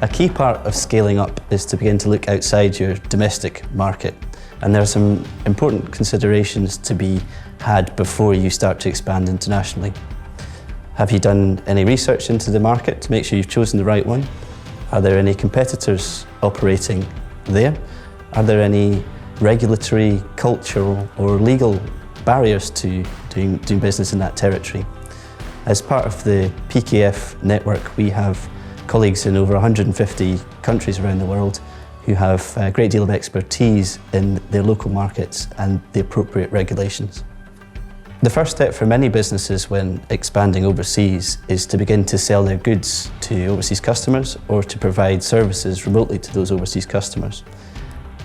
A key part of scaling up is to begin to look outside your domestic market, and there are some important considerations to be had before you start to expand internationally. Have you done any research into the market to make sure you've chosen the right one? Are there any competitors operating there? Are there any regulatory, cultural or legal barriers to doing business in that territory? As part of the PKF network, we have colleagues in over 150 countries around the world who have a great deal of expertise in their local markets and the appropriate regulations. The first step for many businesses when expanding overseas is to begin to sell their goods to overseas customers or to provide services remotely to those overseas customers.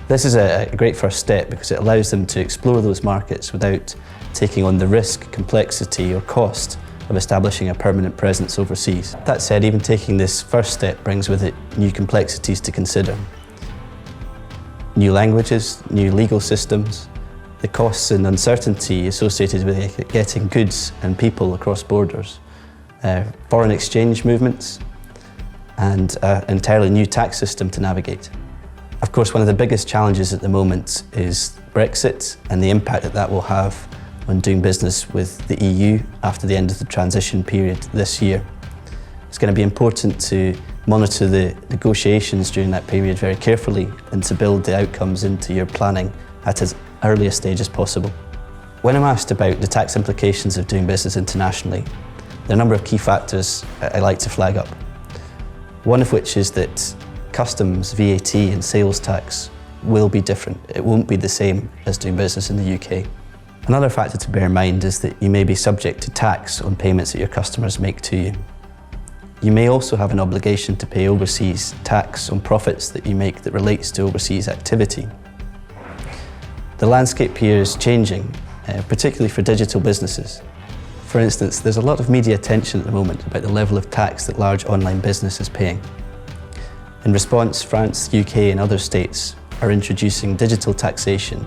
This is a great first step because it allows them to explore those markets without taking on the risk, complexity or cost of establishing a permanent presence overseas. That said, even taking this first step brings with it new complexities to consider. New languages, new legal systems, the costs and uncertainty associated with getting goods and people across borders, foreign exchange movements, and an entirely new tax system to navigate. Of course, one of the biggest challenges at the moment is Brexit and the impact that that will have when doing business with the EU after the end of the transition period this year. It's going to be important to monitor the negotiations during that period very carefully and to build the outcomes into your planning at as early a stage as possible. When I'm asked about the tax implications of doing business internationally, there are a number of key factors I like to flag up. One of which is that customs, VAT and sales tax will be different. It won't be the same as doing business in the UK. Another factor to bear in mind is that you may be subject to tax on payments that your customers make to you. You may also have an obligation to pay overseas tax on profits that you make that relates to overseas activity. The landscape here is changing, particularly for digital businesses. For instance, there's a lot of media attention at the moment about the level of tax that large online business is paying. In response, France, UK and other states are introducing digital taxation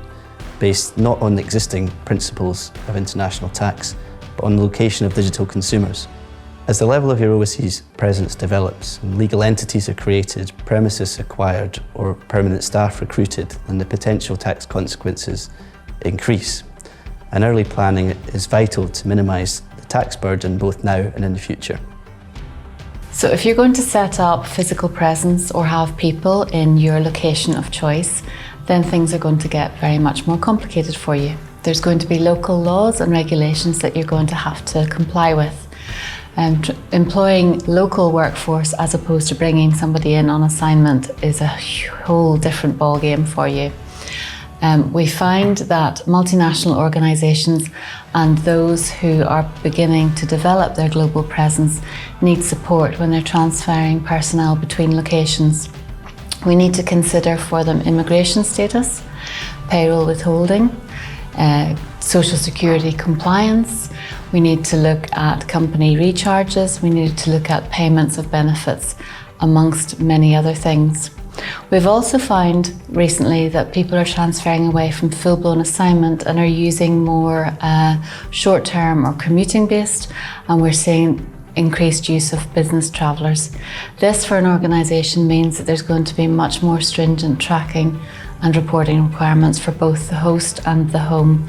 based not on existing principles of international tax, but on the location of digital consumers. As the level of your overseas presence develops and legal entities are created, premises acquired or permanent staff recruited, then the potential tax consequences increase. And early planning is vital to minimise the tax burden both now and in the future. So if you're going to set up physical presence or have people in your location of choice, then things are going to get very much more complicated for you. There's going to be local laws and regulations that you're going to have to comply with. Employing local workforce as opposed to bringing somebody in on assignment is a whole different ballgame for you. We find that multinational organisations and those who are beginning to develop their global presence need support when they're transferring personnel between locations. We need to consider for them immigration status, payroll withholding, social security compliance. We need to look at company recharges. We need to look at payments of benefits, amongst many other things. We've also found recently that people are transferring away from full-blown assignment and are using more short-term or commuting-based, and we're seeing increased use of business travellers. This for an organisation means that there's going to be much more stringent tracking and reporting requirements for both the host and the home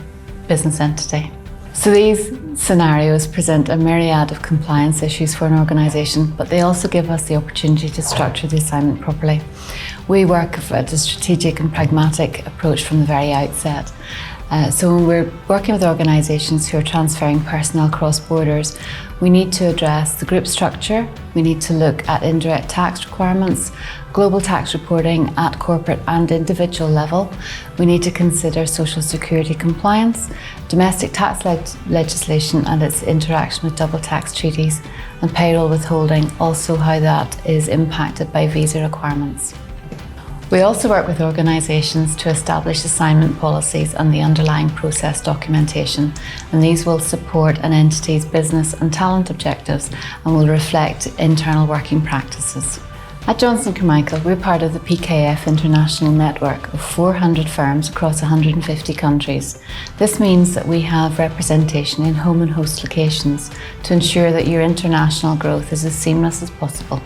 business entity. So these scenarios present a myriad of compliance issues for an organisation, but they also give us the opportunity to structure the assignment properly. We work at a strategic and pragmatic approach from the very outset. So when we're working with organisations who are transferring personnel across borders, we need to address the group structure, we need to look at indirect tax requirements, global tax reporting at corporate and individual level. We need to consider social security compliance, domestic tax legislation and its interaction with double tax treaties, and payroll withholding, also how that is impacted by visa requirements. We also work with organisations to establish assignment policies and the underlying process documentation, and these will support an entity's business and talent objectives and will reflect internal working practices. At Johnston Carmichael, we're part of the PKF international network of 400 firms across 150 countries. This means that we have representation in home and host locations to ensure that your international growth is as seamless as possible.